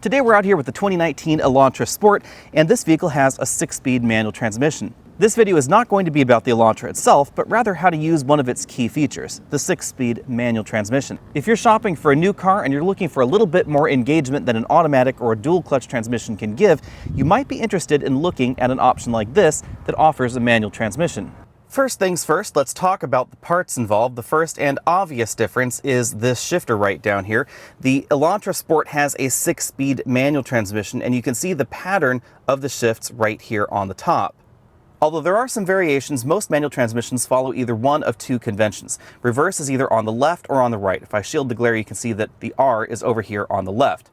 Today we're out here with the 2019 Elantra Sport, and this vehicle has a 6-speed manual transmission. This video is not going to be about the Elantra itself, but rather how to use one of its key features, the 6-speed manual transmission. If you're shopping for a new car and you're looking for a little bit more engagement than an automatic or a dual clutch transmission can give, you might be interested in looking at an option like this that offers a manual transmission. First things first, let's talk about the parts involved. The first and obvious difference is this shifter right down here. The Elantra Sport has a 6-speed manual transmission, and you can see the pattern of the shifts right here on the top. Although there are some variations, most manual transmissions follow either one of two conventions. Reverse is either on the left or on the right. If I shield the glare, you can see that the R is over here on the left.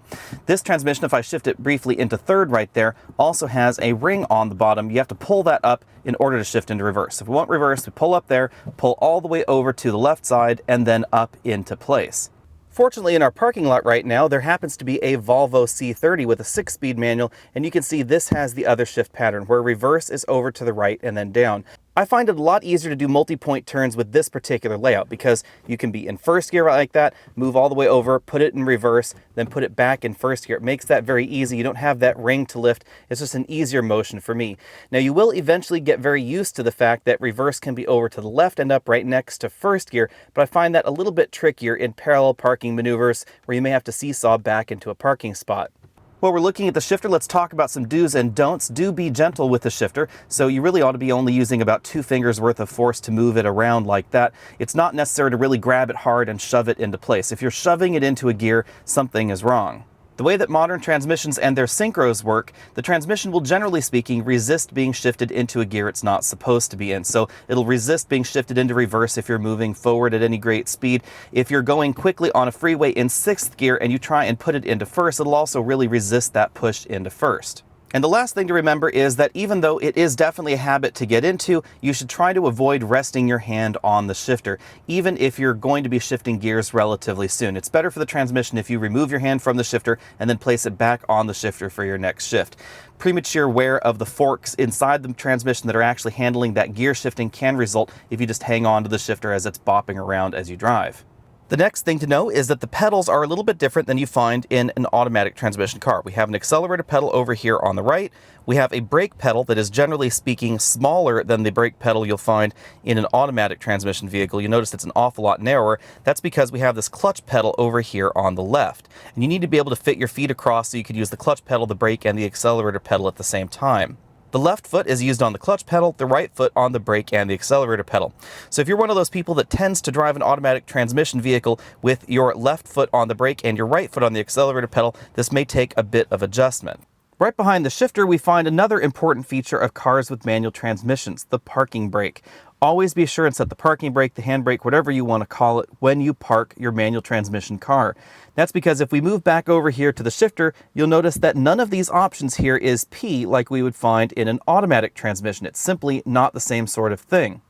This transmission, if I shift it briefly into third right there, also has a ring on the bottom. You have to pull that up in order to shift into reverse. If we want reverse, we pull up there, pull all the way over to the left side, and then up into place. Fortunately, in our parking lot right now, there happens to be a Volvo C30 with a 6-speed manual, and you can see this has the other shift pattern, where reverse is over to the right and then down. I find it a lot easier to do multi-point turns with this particular layout because you can be in first gear like that, move all the way over, put it in reverse, then put it back in first gear. It makes that very easy. You don't have that ring to lift. It's just an easier motion for me. Now, you will eventually get very used to the fact that reverse can be over to the left and up right next to first gear, but I find that a little bit trickier in parallel parking maneuvers where you may have to seesaw back into a parking spot. While we're looking at the shifter, let's talk about some do's and don'ts. Do be gentle with the shifter. So you really ought to be only using about 2 fingers worth of force to move it around like that. It's not necessary to really grab it hard and shove it into place. If you're shoving it into a gear, something is wrong. The way that modern transmissions and their synchros work, the transmission will, generally speaking, resist being shifted into a gear it's not supposed to be in. So it'll resist being shifted into reverse if you're moving forward at any great speed. If you're going quickly on a freeway in 6th gear and you try and put it into first, it'll also really resist that push into first. And the last thing to remember is that even though it is definitely a habit to get into, you should try to avoid resting your hand on the shifter, even if you're going to be shifting gears relatively soon. It's better for the transmission if you remove your hand from the shifter and then place it back on the shifter for your next shift. Premature wear of the forks inside the transmission that are actually handling that gear shifting can result if you just hang on to the shifter as it's bopping around as you drive. The next thing to know is that the pedals are a little bit different than you find in an automatic transmission car. We have an accelerator pedal over here on the right. We have a brake pedal that is, generally speaking, smaller than the brake pedal you'll find in an automatic transmission vehicle. You notice it's an awful lot narrower. That's because we have this clutch pedal over here on the left. And you need to be able to fit your feet across so you can use the clutch pedal, the brake, and the accelerator pedal at the same time. The left foot is used on the clutch pedal, the right foot on the brake and the accelerator pedal. So if you're one of those people that tends to drive an automatic transmission vehicle with your left foot on the brake and your right foot on the accelerator pedal, this may take a bit of adjustment. Right behind the shifter, we find another important feature of cars with manual transmissions, the parking brake. Always be sure and set the parking brake, the handbrake, whatever you want to call it, when you park your manual transmission car. That's because if we move back over here to the shifter, you'll notice that none of these options here is P like we would find in an automatic transmission. It's simply not the same sort of thing.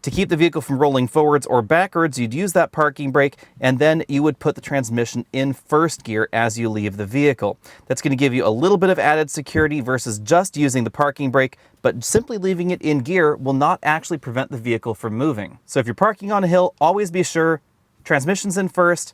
To keep the vehicle from rolling forwards or backwards, you'd use that parking brake, and then you would put the transmission in first gear as you leave the vehicle. That's going to give you a little bit of added security versus just using the parking brake, but simply leaving it in gear will not actually prevent the vehicle from moving. So if you're parking on a hill, always be sure transmission's in first,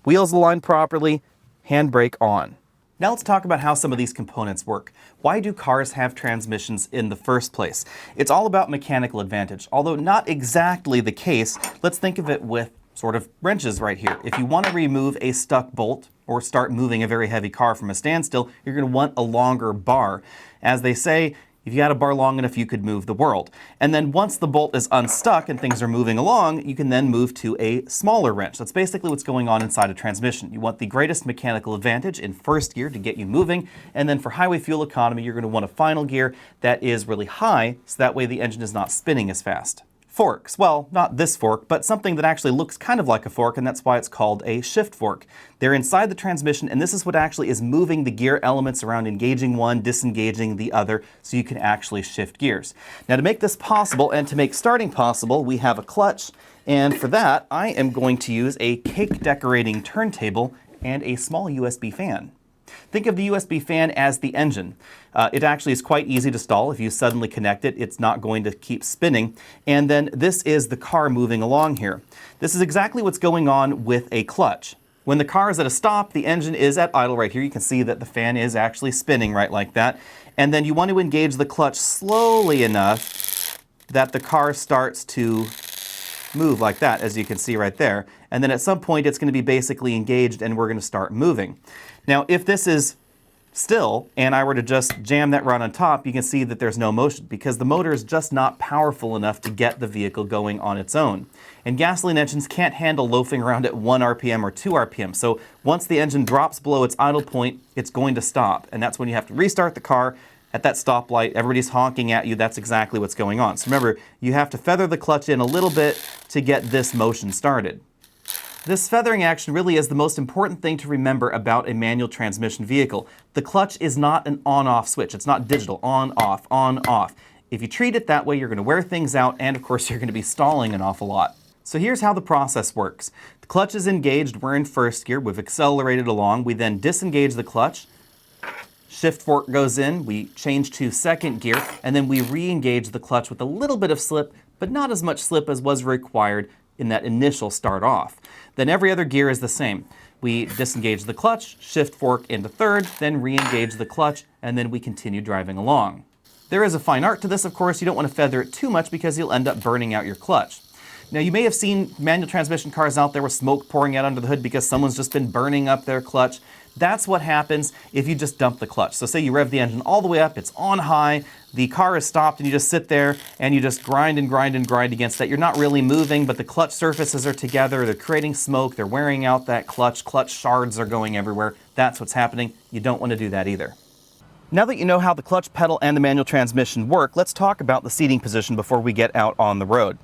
wheels aligned properly, handbrake on. Now let's talk about how some of these components work. Why do cars have transmissions in the first place? It's all about mechanical advantage. Although not exactly the case, let's think of it with sort of wrenches right here. If you want to remove a stuck bolt or start moving a very heavy car from a standstill, you're going to want a longer bar. As they say, if you had a bar long enough, you could move the world. And then once the bolt is unstuck and things are moving along, you can then move to a smaller wrench. That's basically what's going on inside a transmission. You want the greatest mechanical advantage in first gear to get you moving. And then for highway fuel economy, you're going to want a final gear that is really high, so that way the engine is not spinning as fast. Forks. Well, not this fork, but something that actually looks kind of like a fork, and that's why it's called a shift fork. They're inside the transmission, and this is what actually is moving the gear elements around, engaging one, disengaging the other, so you can actually shift gears. Now, to make this possible and to make starting possible, we have a clutch, and for that, I am going to use a cake decorating turntable and a small USB fan. Think of the USB fan as the engine. It actually is quite easy to stall. If you suddenly connect it, it's not going to keep spinning. And then this is the car moving along here. This is exactly what's going on with a clutch. When the car is at a stop, the engine is at idle right here. You can see that the fan is actually spinning right like that. And then you want to engage the clutch slowly enough that the car starts to move like that, as you can see right there. And then at some point it's going to be basically engaged and we're going to start moving. Now if this is still and I were to just jam that rod on top, you can see that there's no motion because the motor is just not powerful enough to get the vehicle going on its own. And gasoline engines can't handle loafing around at 1 RPM or 2 RPM. So once the engine drops below its idle point, it's going to stop. And that's when you have to restart the car. At that stoplight, everybody's honking at you. That's exactly what's going on. So remember, you have to feather the clutch in a little bit to get this motion started. This feathering action really is the most important thing to remember about a manual transmission vehicle. The clutch is not an on-off switch. It's not digital, on-off, on-off. If you treat it that way, you're going to wear things out, and of course, you're going to be stalling an awful lot. So here's how the process works. The clutch is engaged. We're in first gear. We've accelerated along. We then disengage the clutch. Shift fork goes in, we change to second gear, and then we re-engage the clutch with a little bit of slip, but not as much slip as was required in that initial start off. Then every other gear is the same. We disengage the clutch, shift fork into third, then re-engage the clutch, and then we continue driving along. There is a fine art to this, of course. You don't want to feather it too much because you'll end up burning out your clutch. Now you may have seen manual transmission cars out there with smoke pouring out under the hood because someone's just been burning up their clutch. That's what happens if you just dump the clutch. So say you rev the engine all the way up, it's on high, the car is stopped, and you just sit there and you just grind and grind and grind against that. You're not really moving, but the clutch surfaces are together, they're creating smoke, they're wearing out that clutch shards are going everywhere. That's what's happening. You don't want to do that either. Now that you know how the clutch pedal and the manual transmission work, let's talk about the seating position before we get out on the road.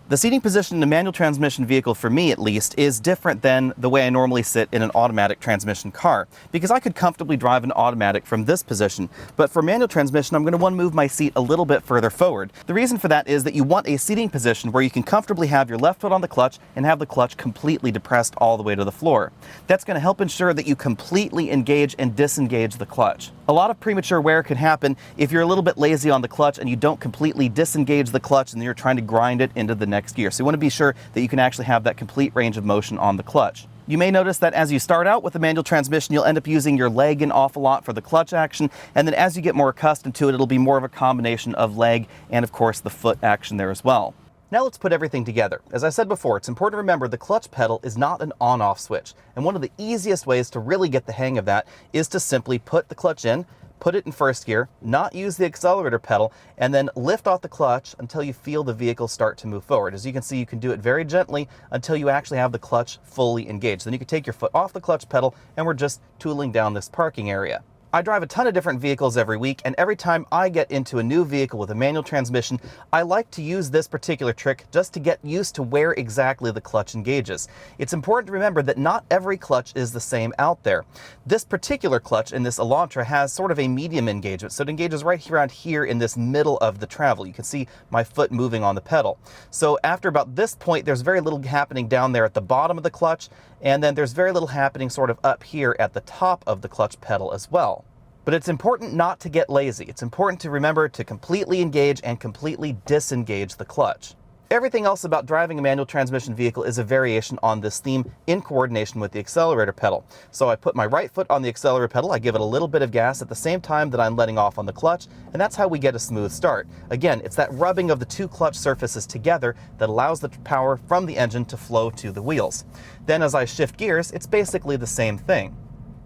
The seating position in a manual transmission vehicle, for me at least, is different than the way I normally sit in an automatic transmission car, because I could comfortably drive an automatic from this position, but for manual transmission I'm going to want to move my seat a little bit further forward. The reason for that is that you want a seating position where you can comfortably have your left foot on the clutch and have the clutch completely depressed all the way to the floor. That's going to help ensure that you completely engage and disengage the clutch. A lot of premature wear can happen if you're a little bit lazy on the clutch and you don't completely disengage the clutch and you're trying to grind it into the next gear. So you want to be sure that you can actually have that complete range of motion on the clutch. You may notice that as you start out with a manual transmission, you'll end up using your leg an awful lot for the clutch action, and then as you get more accustomed to it, it'll be more of a combination of leg and of course the foot action there as well. Now let's put everything together. As I said before, it's important to remember the clutch pedal is not an on-off switch, and one of the easiest ways to really get the hang of that is to simply put the clutch in, put it in first gear, not use the accelerator pedal, and then lift off the clutch until you feel the vehicle start to move forward. As you can see, you can do it very gently until you actually have the clutch fully engaged. Then you can take your foot off the clutch pedal and we're just tooling down this parking area. I drive a ton of different vehicles every week, and every time I get into a new vehicle with a manual transmission, I like to use this particular trick just to get used to where exactly the clutch engages. It's important to remember that not every clutch is the same out there. This particular clutch in this Elantra has sort of a medium engagement, so it engages right around here in this middle of the travel. You can see my foot moving on the pedal. So after about this point, there's very little happening down there at the bottom of the clutch, and then there's very little happening sort of up here at the top of the clutch pedal as well. But it's important not to get lazy. It's important to remember to completely engage and completely disengage the clutch. Everything else about driving a manual transmission vehicle is a variation on this theme in coordination with the accelerator pedal. So I put my right foot on the accelerator pedal, I give it a little bit of gas at the same time that I'm letting off on the clutch, and that's how we get a smooth start. Again, it's that rubbing of the two clutch surfaces together that allows the power from the engine to flow to the wheels. Then as I shift gears, it's basically the same thing.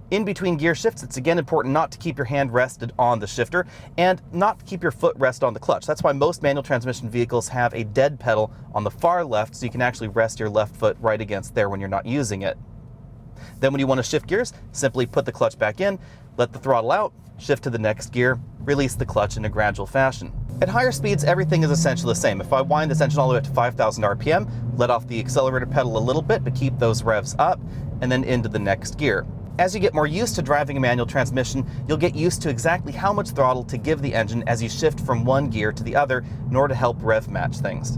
In between gear shifts, it's again important not to keep your hand rested on the shifter and not to keep your foot rest on the clutch. That's why most manual transmission vehicles have a dead pedal on the far left, so you can actually rest your left foot right against there when you're not using it. Then when you want to shift gears, simply put the clutch back in, let the throttle out, shift to the next gear, release the clutch in a gradual fashion. At higher speeds, everything is essentially the same. If I wind this engine all the way up to 5,000 RPM, let off the accelerator pedal a little bit, but keep those revs up, and then into the next gear. As you get more used to driving a manual transmission, you'll get used to exactly how much throttle to give the engine as you shift from one gear to the other in order to help rev match things.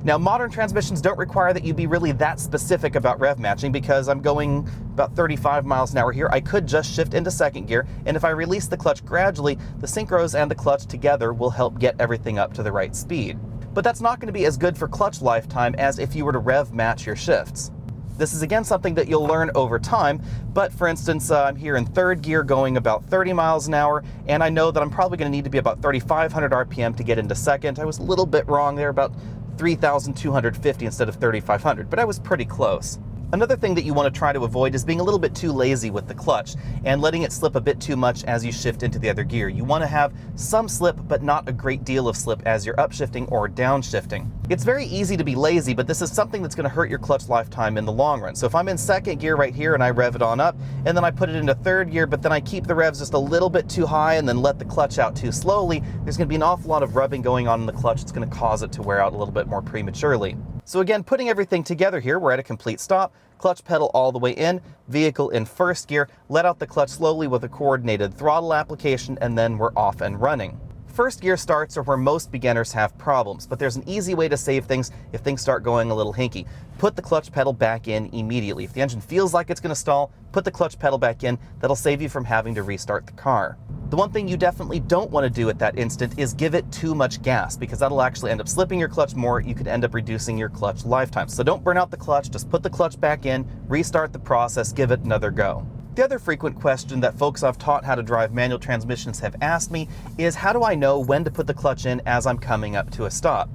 Now, modern transmissions don't require that you be really that specific about rev matching, because I'm going about 35 miles an hour here. I could just shift into second gear, and if I release the clutch gradually, the synchros and the clutch together will help get everything up to the right speed. But that's not going to be as good for clutch lifetime as if you were to rev match your shifts. This is again something that you'll learn over time, but for instance, I'm here in third gear going about 30 miles an hour, and I know that I'm probably going to need to be about 3,500 RPM to get into second. I was a little bit wrong there, about 3,250 instead of 3,500, but I was pretty close. Another thing that you want to try to avoid is being a little bit too lazy with the clutch and letting it slip a bit too much as you shift into the other gear. You want to have some slip, but not a great deal of slip as you're upshifting or downshifting. It's very easy to be lazy, but this is something that's going to hurt your clutch lifetime in the long run. So if I'm in second gear right here and I rev it on up, and then I put it into third gear, but then I keep the revs just a little bit too high and then let the clutch out too slowly, there's going to be an awful lot of rubbing going on in the clutch. It's going to cause it to wear out a little bit more prematurely. So again, putting everything together here, we're at a complete stop. Clutch pedal all the way in, vehicle in first gear, let out the clutch slowly with a coordinated throttle application, and then we're off and running. First gear starts are where most beginners have problems, but there's an easy way to save things if things start going a little hinky. Put the clutch pedal back in immediately. If the engine feels like it's going to stall, put the clutch pedal back in. That'll save you from having to restart the car. The one thing you definitely don't want to do at that instant is give it too much gas, because that'll actually end up slipping your clutch more. You could end up reducing your clutch lifetime. So don't burn out the clutch, just put the clutch back in, restart the process, give it another go. The other frequent question that folks I've taught how to drive manual transmissions have asked me is, how do I know when to put the clutch in as I'm coming up to a stop?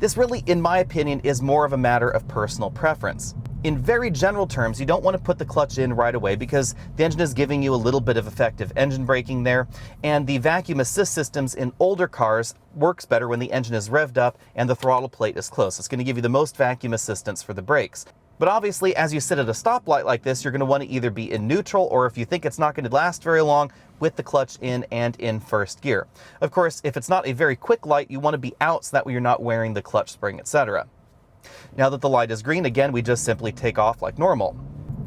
This really, in my opinion, is more of a matter of personal preference. In very general terms, you don't want to put the clutch in right away because the engine is giving you a little bit of effective engine braking there, and the vacuum assist systems in older cars works better when the engine is revved up and the throttle plate is close. It's going to give you the most vacuum assistance for the brakes. But obviously, as you sit at a stoplight like this, you're going to want to either be in neutral, or if you think it's not going to last very long, with the clutch in and in first gear. Of course, if it's not a very quick light, you want to be out so that way you're not wearing the clutch spring, etc. Now that the light is green, again, we just simply take off like normal.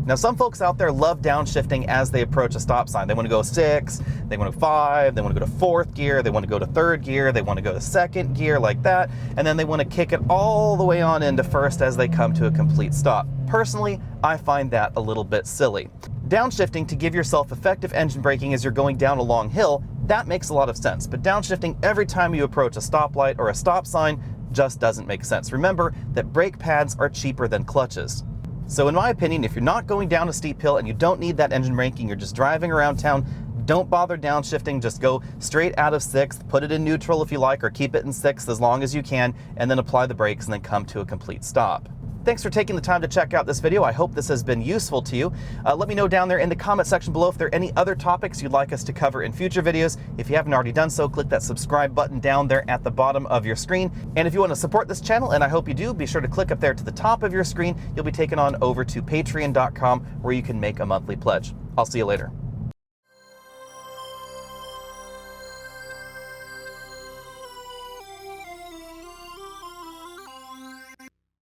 Now, some folks out there love downshifting as they approach a stop sign. They want to go 6, they want to go 5, they want to go to fourth gear, they want to go to third gear, they want to go to second gear like that, and then they want to kick it all the way on into first as they come to a complete stop. Personally, I find that a little bit silly. Downshifting to give yourself effective engine braking as you're going down a long hill, that makes a lot of sense, but downshifting every time you approach a stoplight or a stop sign just doesn't make sense. Remember that brake pads are cheaper than clutches. So in my opinion, if you're not going down a steep hill and you don't need that engine braking, you're just driving around town, don't bother downshifting, just go straight out of 6th, put it in neutral if you like, or keep it in 6th as long as you can, and then apply the brakes and then come to a complete stop. Thanks for taking the time to check out this video. I hope this has been useful to you. Let me know down there in the comment section below if there are any other topics you'd like us to cover in future videos. If you haven't already done so, click that subscribe button down there at the bottom of your screen. And if you want to support this channel, and I hope you do, be sure to click up there to the top of your screen. You'll be taken on over to patreon.com where you can make a monthly pledge. I'll see you later.